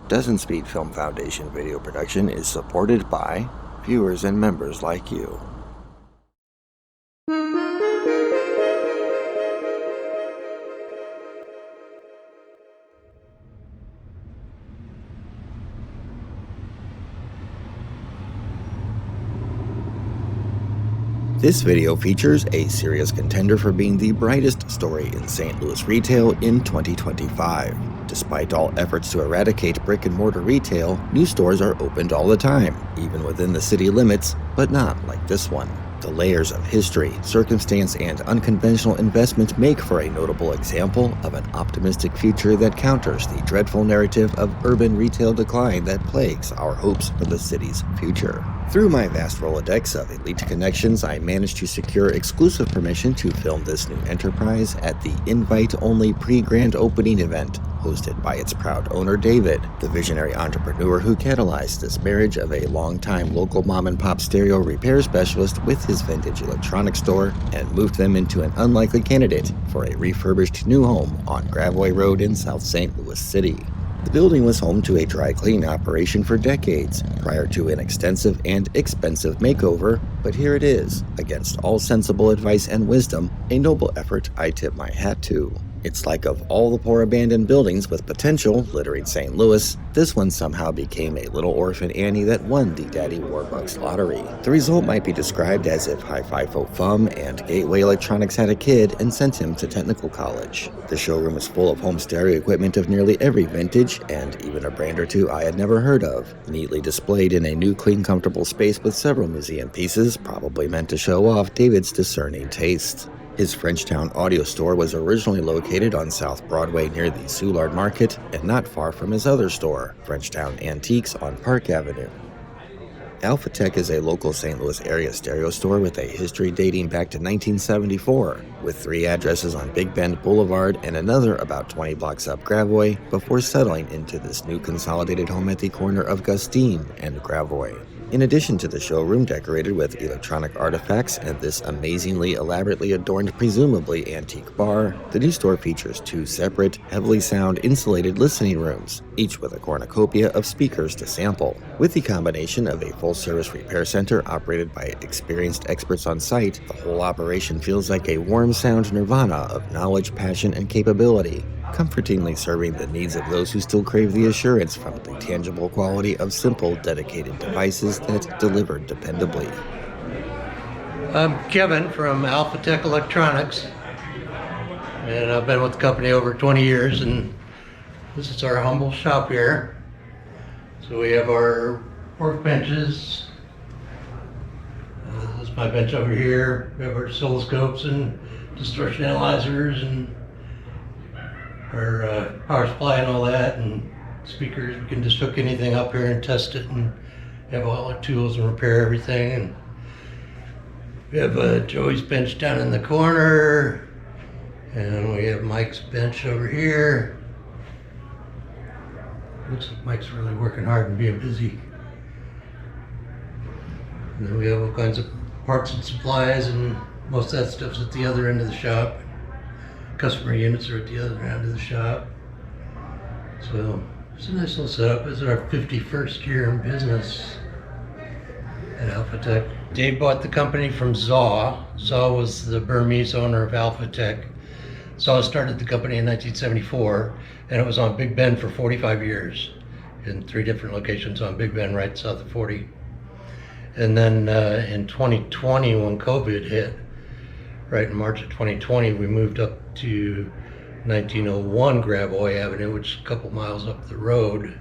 Dozenspeed Film Foundation video production is supported by viewers and members like you. This video features a serious contender for being the brightest story in St. Louis retail in 2025. Despite all efforts to eradicate brick-and-mortar retail, new stores are opened all the time, even within the city limits, but not like this one. The layers of history, circumstance, and unconventional investment make for a notable example of an optimistic future that counters the dreadful narrative of urban retail decline that plagues our hopes for the city's future. Through my vast Rolodex of elite connections, I managed to secure exclusive permission to film this new enterprise at the invite-only pre-grand opening event hosted by its proud owner, David, the visionary entrepreneur who catalyzed this marriage of a longtime local mom-and-pop stereo repair specialist with his vintage electronics store and moved them into an unlikely candidate for a refurbished new home on Gravois Road in South St. Louis City. The building was home to a dry clean operation for decades, prior to an extensive and expensive makeover, but here it is, against all sensible advice and wisdom, a noble effort I tip my hat to. It's like of all the poor abandoned buildings with potential littering St. Louis, this one somehow became a little orphan Annie that won the Daddy Warbucks lottery. The result might be described as if Hi-Fi Fo Fum and Gateway Electronics had a kid and sent him to technical college. The showroom is full of home stereo equipment of nearly every vintage, and even a brand or two I had never heard of, neatly displayed in a new clean comfortable space with several museum pieces, probably meant to show off David's discerning taste. His Frenchtown audio store was originally located on South Broadway near the Soulard Market and not far from his other store, Frenchtown Antiques on Park Avenue. Alpha Tech is a local St. Louis area stereo store with a history dating back to 1974, with 3 addresses on Big Bend Boulevard and another about 20 blocks up Gravois before settling into this new consolidated home at the corner of Gustine and Gravois. In addition to the showroom decorated with electronic artifacts and this amazingly elaborately adorned, presumably antique bar, the new store features 2 separate, heavily sound insulated listening rooms, each with a cornucopia of speakers to sample. With the combination of a full-service repair center operated by experienced experts on site, the whole operation feels like a warm sound nirvana of knowledge, passion, and capability, comfortingly serving the needs of those who still crave the assurance from the tangible quality of simple, dedicated devices that deliver dependably. I'm Kevin from Alpha Tech Electronics, and I've been with the company over 20 years, and this is our humble shop here. So we have our workbenches. This is my bench over here. We have our oscilloscopes and distortion analyzers and our power supply and all that, and speakers. We can just hook anything up here and test it, and have all our tools and repair everything. And we have Joey's bench down in the corner, and we have Mike's bench over here. Looks like Mike's really working hard and being busy. And then we have all kinds of parts and supplies, and most of that stuff's at the other end of the shop. Customer units are at the other end of the shop. So it's a nice little setup. It's our 51st year in business at Alpha Tech. Dave bought the company from Zaw. Zaw was the Burmese owner of Alpha Tech. Zaw started the company in 1974, and it was on Big Bend for 45 years in 3 different locations on Big Bend, right south of 40. And then in 2020, when COVID hit, right in March of 2020, we moved up to 1901 Gravois Avenue, which is a couple miles up the road,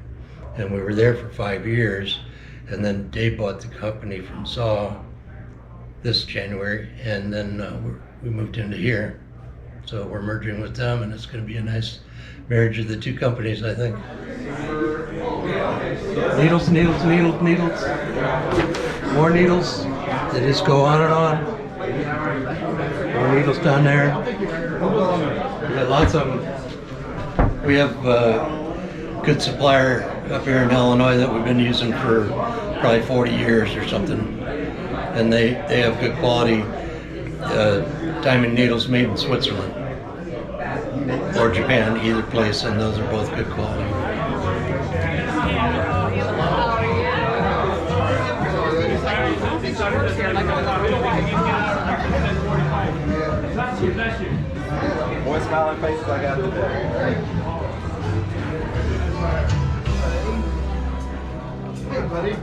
and we were there for 5 years. And then Dave bought the company from Zaw this January, and then we moved into here. So we're merging with them, and it's going to be a nice marriage of the 2 companies, I think. Needles, needles, needles, needles. More needles. They just go on and on. More needles down there. We got lots of them. We have a good supplier up here in Illinois that we've been using for probably 40 years or something. And they have good quality diamond needles made in Switzerland or Japan, either place, and those are both good quality. More smiling faces I got today. Hey, buddy.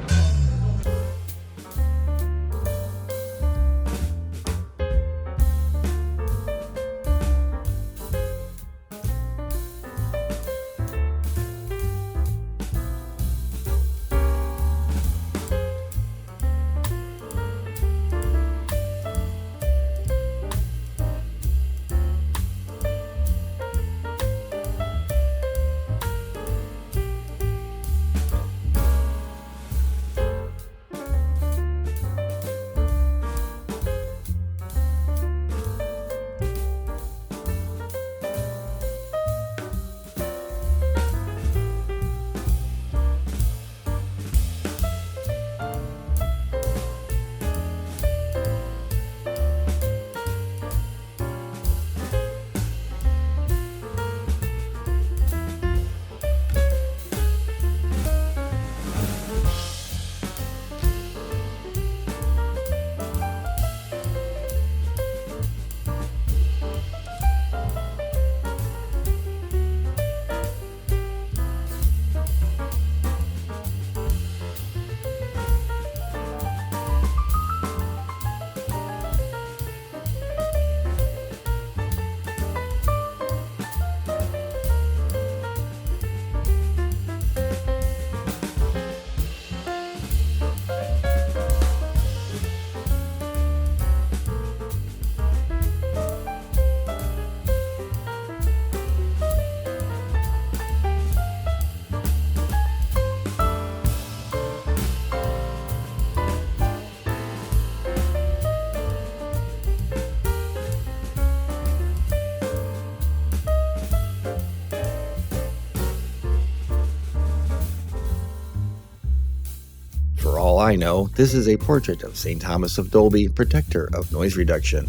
For all I know, this is a portrait of St. Thomas of Dolby, protector of noise reduction.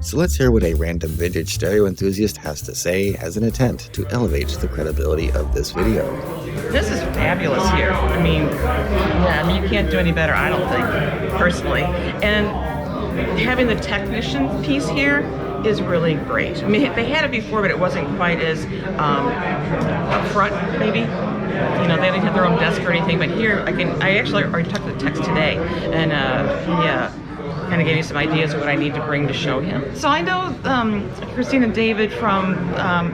So let's hear what a random vintage stereo enthusiast has to say as an attempt to elevate the credibility of this video. This is fabulous here. I mean, you can't do any better, I don't think, personally. And having the technician piece here is really great. I mean, they had it before, but it wasn't quite as upfront, maybe. You know, they didn't have their own desk or anything, but here I actually already talked to the techs today, and he kind of gave me some ideas of what I need to bring to show him. So I know Christine and David from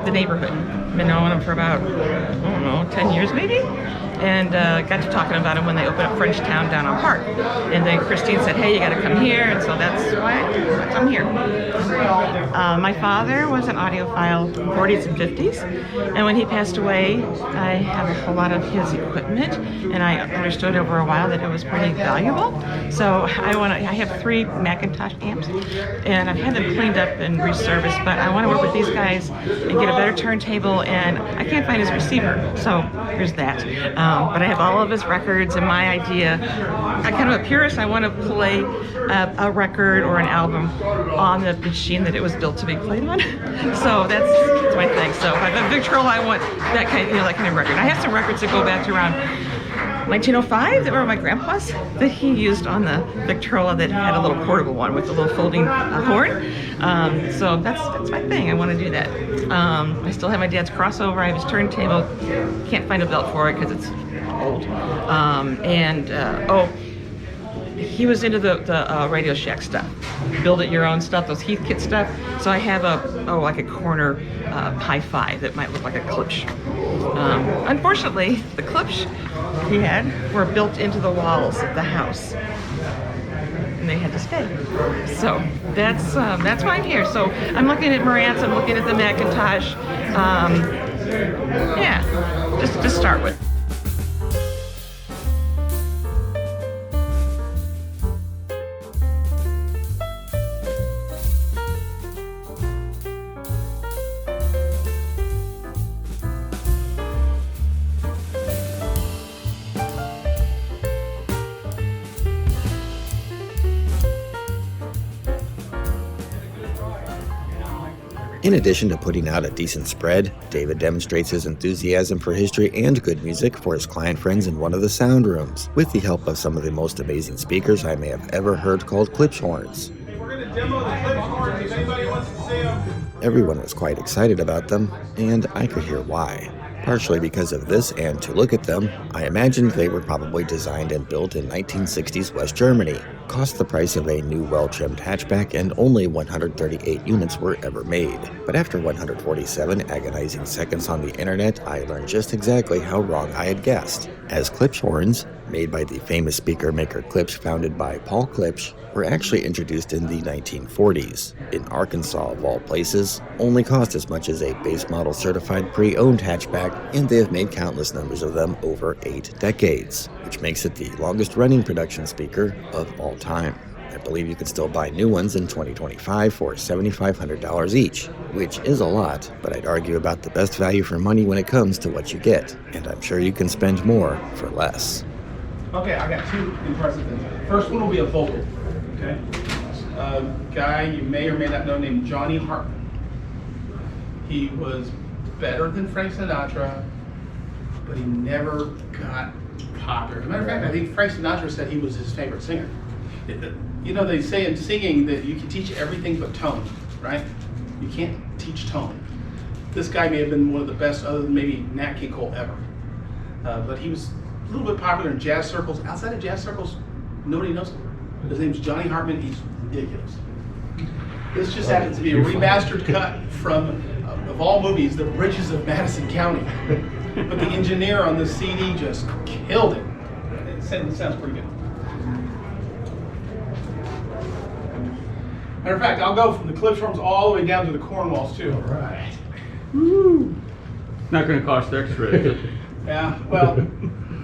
the neighborhood. I've been knowing them for about, I don't know, 10 years maybe? And got to talking about them when they opened up Frenchtown down on Park. And then Christine said, hey, you got to come here, and so that's why I'm here. My father was an audiophile 40s and 50s, and when he passed away, I have a whole lot of his equipment, and I understood over a while that it was pretty valuable. So I have 3 Macintosh amps, and I've had them cleaned up and resurfaced, but I want to work with these guys and get a better turntable, and I can't find his receiver, so there's that. But I have all of his records, and my idea, I'm kind of a purist, I want to play a record or an album on the machine that it was built to be played on. So that's my thing. So if I have a Victrola, I want that kind of record. I have some records that go back to around 1905 that were my grandpa's that he used on the Victrola that had a little portable one with a little folding horn. So that's my thing. I want to do that. I still have my dad's crossover. I have his turntable. Can't find a belt for it because it's old. He was into the Radio Shack stuff, build it your own stuff, those Heathkit stuff. So I have like a corner hi-fi that might look like a Klipsch. Unfortunately, the Klipsch he had were built into the walls of the house, and they had to stay. So that's why I'm here. So I'm looking at Marantz, I'm looking at the Macintosh. Yeah, just to start with. In addition to putting out a decent spread, David demonstrates his enthusiasm for history and good music for his client friends in one of the sound rooms, with the help of some of the most amazing speakers I may have ever heard called Klipsch horns. We're going to demo the Klipsch horns if anybody wants to see them. Everyone was quite excited about them, and I could hear why. Partially because of this, and to look at them, I imagined they were probably designed and built in 1960s West Germany, cost the price of a new well-trimmed hatchback, and only 138 units were ever made. But after 147 agonizing seconds on the internet, I learned just exactly how wrong I had guessed, as Klipsch horns, made by the famous speaker maker Klipsch, founded by Paul Klipsch, were actually introduced in the 1940s, in Arkansas of all places, only cost as much as a base model certified pre-owned hatchback, and they have made countless numbers of them over 8 decades, which makes it the longest running production speaker of all time. I believe you could still buy new ones in 2025 for $7,500 each, which is a lot, but I'd argue about the best value for money when it comes to what you get, and I'm sure you can spend more for less. Okay, I got 2 impressive things. First one will be a vocal, okay? A guy you may or may not know named Johnny Hartman. He was better than Frank Sinatra, but he never got popular. As a matter of fact, I think Frank Sinatra said he was his favorite singer. You know, they say in singing that you can teach everything but tone, right? You can't teach tone. This guy may have been one of the best, other than maybe Nat King Cole ever. But he was a little bit popular in jazz circles. Outside of jazz circles, nobody knows him. His name's Johnny Hartman. He's ridiculous. This just happens to be a remastered cut from, of all movies, The Bridges of Madison County. But the engineer on this CD just killed it. It sounds pretty good. Matter of fact, I'll go from the Klipsch horns all the way down to the Cornwalls too. All right. Woo! Not going to cost extra, is it? Yeah, well,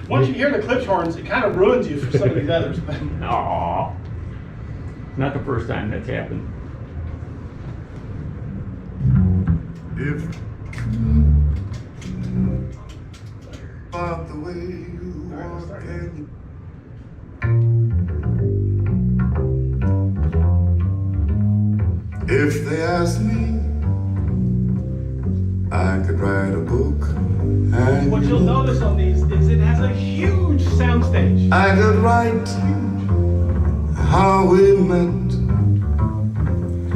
once you hear the Klipsch horns, it kind of ruins you for some of these others. Aww. Not the first time that's happened. If about the way you walk and if they asked me, I could write a book. And What you'll notice on these is it has a huge soundstage. I could write how we met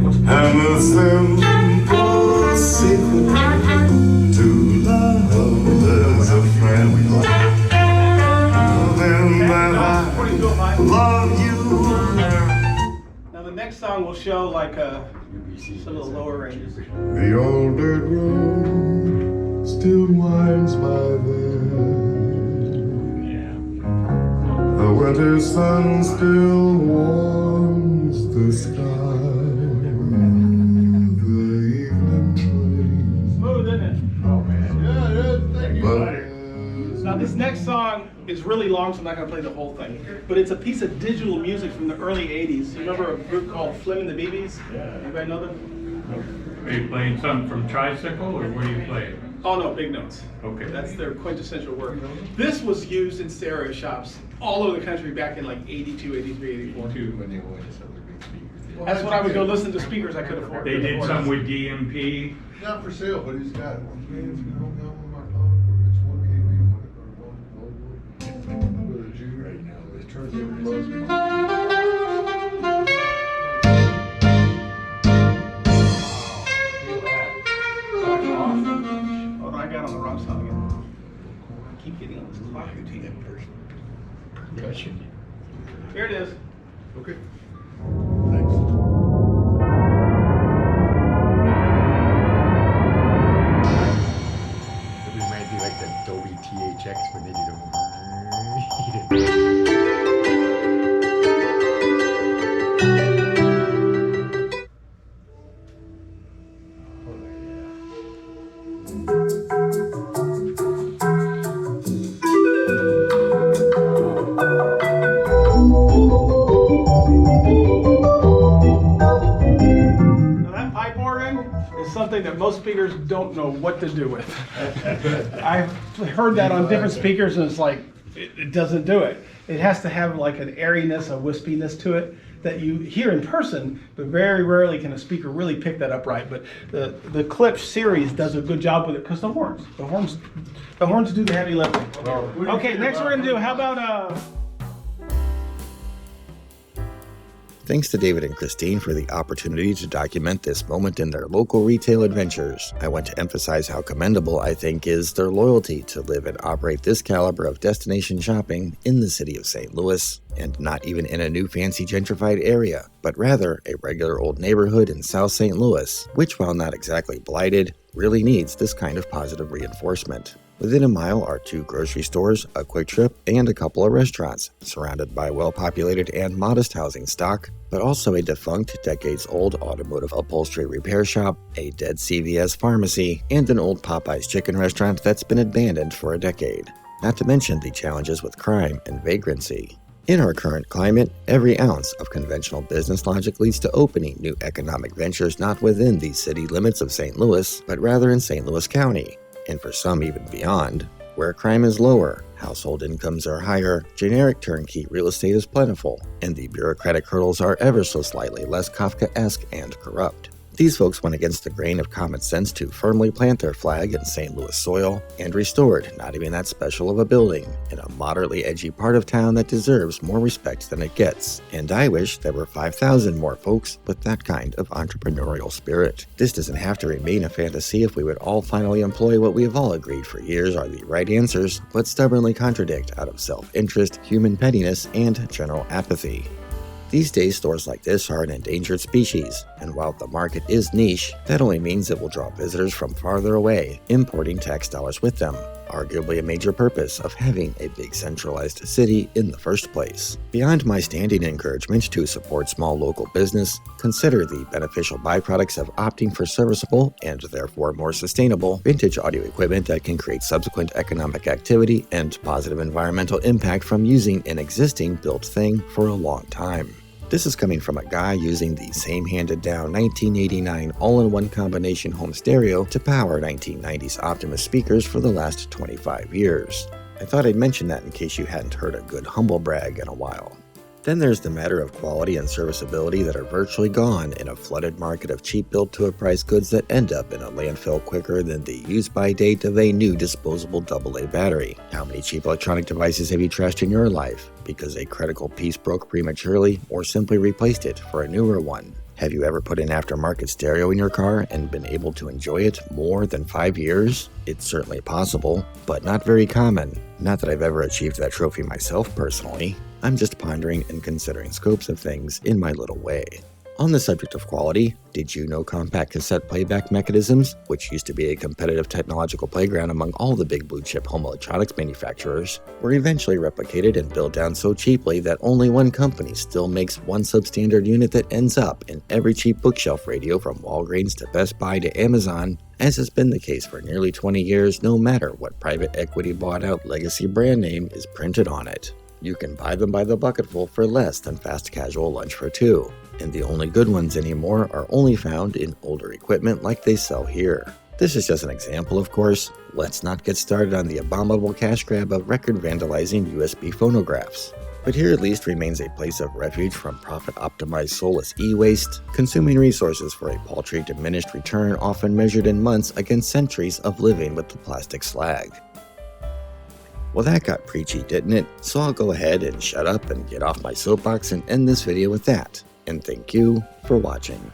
and the simple secret to love as a friend. Then that I love you. Now the next song will show like some of the lower ranges. The old dirt road still winds by there. The winter sun still warms the sky. The evening train. Smooth, isn't it? Oh man. Yeah, thank you. Now this next song is really long, so I'm not going to play the whole thing. But it's a piece of digital music from the early 80s. You remember a group called Flim and the BBs? Anybody know them? Are you playing something from Tricycle, or what do you play? Oh no, Big Notes. Okay. That's their quintessential work. This was used in stereo shops all over the country back in like 82, 83, 84. That's when I would go listen to speakers I could afford. They did some with DMP. Not for sale, but he's got one. Right now, it turns Oh, I got on the wrong song again. I keep getting on this clock routine. Here it is. Okay. Thanks. It reminds me like the Dolby THX when they did them. Something that most speakers don't know what to do with. I've heard that on different speakers and it's like, it doesn't do it. It has to have like an airiness, a wispiness to it that you hear in person, but very rarely can a speaker really pick that up right. But the Klipsch series does a good job with it because the horns do the heavy lifting. Okay, next we're gonna do, how about Thanks to David and Christine for the opportunity to document this moment in their local retail adventures. I want to emphasize how commendable I think is their loyalty to live and operate this caliber of destination shopping in the city of St. Louis, and not even in a new fancy gentrified area, but rather a regular old neighborhood in South St. Louis, which, while not exactly blighted, really needs this kind of positive reinforcement. Within a mile are 2 grocery stores, a Quick Trip, and a couple of restaurants, surrounded by well-populated and modest housing stock, but also a defunct, decades-old automotive upholstery repair shop, a dead CVS pharmacy, and an old Popeye's chicken restaurant that's been abandoned for a decade. Not to mention the challenges with crime and vagrancy. In our current climate, every ounce of conventional business logic leads to opening new economic ventures not within the city limits of St. Louis, but rather in St. Louis County, and for some even beyond, where crime is lower, household incomes are higher, generic turnkey real estate is plentiful, and the bureaucratic hurdles are ever so slightly less Kafkaesque and corrupt. These folks went against the grain of common sense to firmly plant their flag in St. Louis soil and restored not even that special of a building in a moderately edgy part of town that deserves more respect than it gets. And I wish there were 5,000 more folks with that kind of entrepreneurial spirit. This doesn't have to remain a fantasy if we would all finally employ what we have all agreed for years are the right answers, but stubbornly contradict out of self-interest, human pettiness, and general apathy. These days, stores like this are an endangered species, and while the market is niche, that only means it will draw visitors from farther away, importing tax dollars with them, arguably a major purpose of having a big centralized city in the first place. Beyond my standing encouragement to support small local business, consider the beneficial byproducts of opting for serviceable, and therefore more sustainable, vintage audio equipment that can create subsequent economic activity and positive environmental impact from using an existing built thing for a long time. This is coming from a guy using the same handed-down 1989 all-in-one combination home stereo to power 1990s Optimus speakers for the last 25 years. I thought I'd mention that in case you hadn't heard a good humble brag in a while. Then there's the matter of quality and serviceability that are virtually gone in a flooded market of cheap built-to-a-price goods that end up in a landfill quicker than the use-by date of a new disposable AA battery. How many cheap electronic devices have you trashed in your life because a critical piece broke prematurely or simply replaced it for a newer one? Have you ever put an aftermarket stereo in your car and been able to enjoy it more than 5 years? It's certainly possible, but not very common. Not that I've ever achieved that trophy myself personally. I'm just pondering and considering scopes of things in my little way. On the subject of quality, did you know compact cassette playback mechanisms, which used to be a competitive technological playground among all the big blue-chip home electronics manufacturers, were eventually replicated and built down so cheaply that only one company still makes one substandard unit that ends up in every cheap bookshelf radio from Walgreens to Best Buy to Amazon, as has been the case for nearly 20 years no matter what private equity bought-out legacy brand name is printed on it. You can buy them by the bucketful for less than fast casual lunch for two, and the only good ones anymore are only found in older equipment like they sell here. This is just an example, of course. Let's not get started on the abominable cash grab of record vandalizing USB phonographs. But here at least remains a place of refuge from profit-optimized soulless e-waste, consuming resources for a paltry diminished return often measured in months against centuries of living with the plastic slag. Well, that got preachy, didn't it? So I'll go ahead and shut up and get off my soapbox and end this video with that. And thank you for watching.